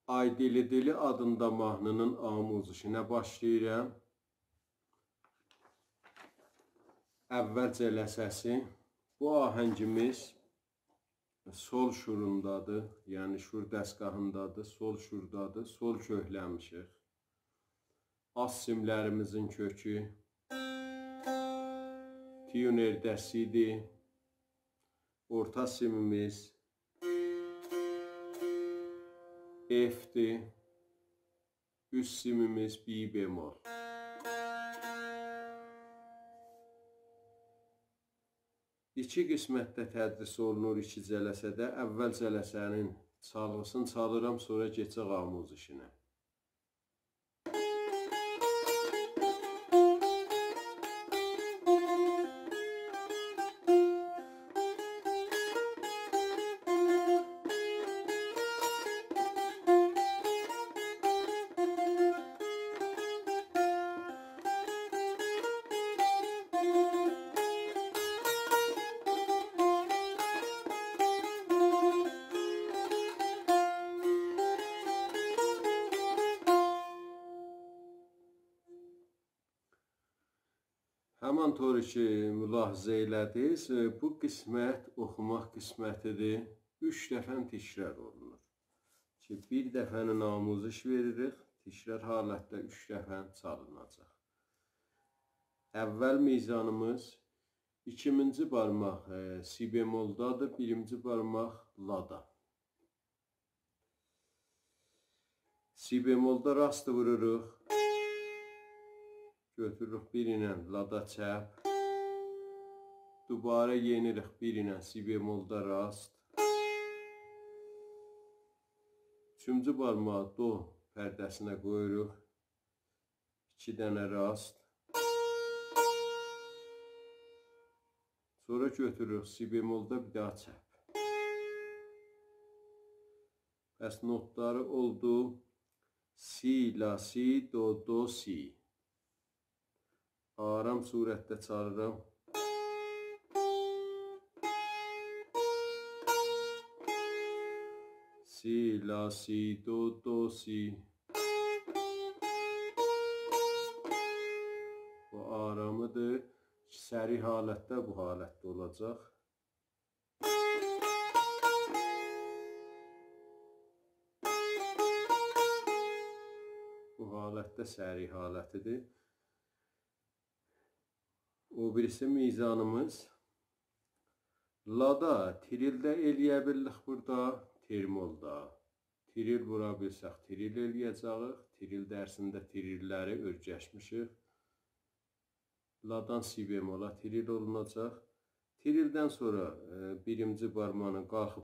Ay Dili Dili adında mahnının amuzişinə başlayıram. Əvvəlcə ləsəsi. Bu ahəngimiz sol şurundadır, yəni şur dəstgahındadır, sol şurdadır, sol kökləmişik. Az simlərimizin kökü tiyonerdəsidir. Orta simimiz F'dir. Üst simimiz B bemol. İki qismətdə tədris olunur iki cələsədə. Əvvəl cələsənin çalğısını çalıram, sonra keçək amuzişinə. Həman tor ki, mülahizə elədiniz, bu qismət oxumaq qismətidir. 3 dəfə təkrar olunur. Bir dəfənin amuziş veririk, təkrar halətdə 3 dəfə çalınacaq. Əvvəl mizanımız 2-ci barmaq si bemoldadır, 1-ci barmaq lada. Si bemolda rast vururuq. Götürürük bir ilə lada çəp. Dubara yenirik bir ilə si bemolda rast. 3-cü barmağı do pərdəsinə qoyuruq. 2 dənə rast. Sonra götürürük si bemolda bir daha çəp. Bəs notları oldu. Si, la, si, do, do, si. Aram surətdə çalıram. Si, la, si, do, do, si. Bu aramıdır. Səri halətdə bu halətdə olacaq. Bu halətdə səri halətidir. O birisi mizanımız. Lada, trildə eləyə bilirik burada, termolda. Tril vura bilsək, tril eləyəcəyik. Tril dərsində trilləri örgəşmişik. Ladan si bemola tril olunacaq. Trildən sonra 1-ci barmağını qalxıb